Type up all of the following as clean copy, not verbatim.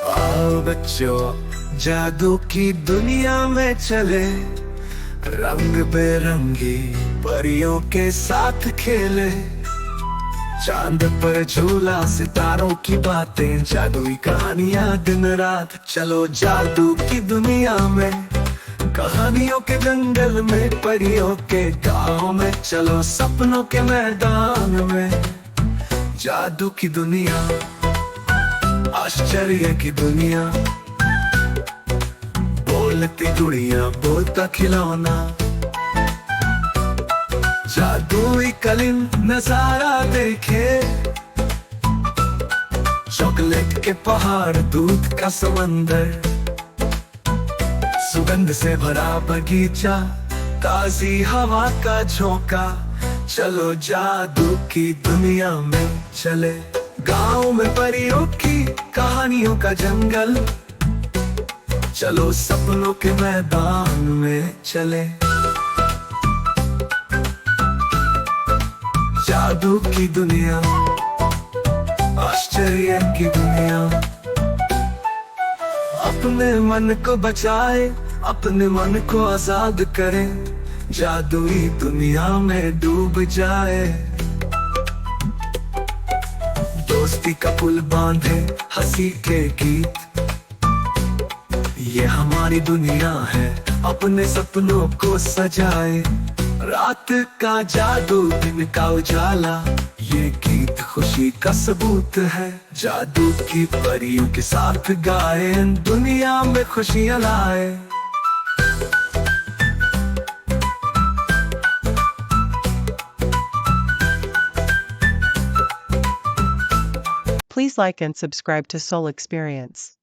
आओ बच्चों, जादू की दुनिया में चले, रंग बेरंगी परियों के साथ खेले। चांद पर झूला, सितारों की बातें, जादुई कहानियां दिन रात। चलो जादू की दुनिया में, कहानियों के जंगल में, परियों के गांव में। चलो सपनों के मैदान में, जादू की दुनिया, आश्चर्य की दुनिया। बोलती गुड़िया, बोलता खिलौना, जादुई कलिन नजारा देखे। चॉकलेट के पहाड़, दूध का समंदर, सुगंध से भरा बगीचा, ताजी हवा का झोंका। चलो जादू की दुनिया में चले, गांव में परियों की कहानियों का जंगल। चलो सपनों के मैदान में चले, जादू की दुनिया, आश्चर्य की दुनिया। अपने मन को बचाए, अपने मन को आजाद करे, जादुई दुनिया में डूब जाए। दोस्ती का पुल बांधे, हंसी के गीत, ये हमारी दुनिया है, अपने सपनों को सजाए। रात का जादू, दिन का उजाला, ये गीत खुशी का सबूत है। जादू की परियों के साथ गाए, दुनिया में खुशियां लाए। Please like and subscribe to Soul Experience.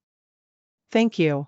Thank you.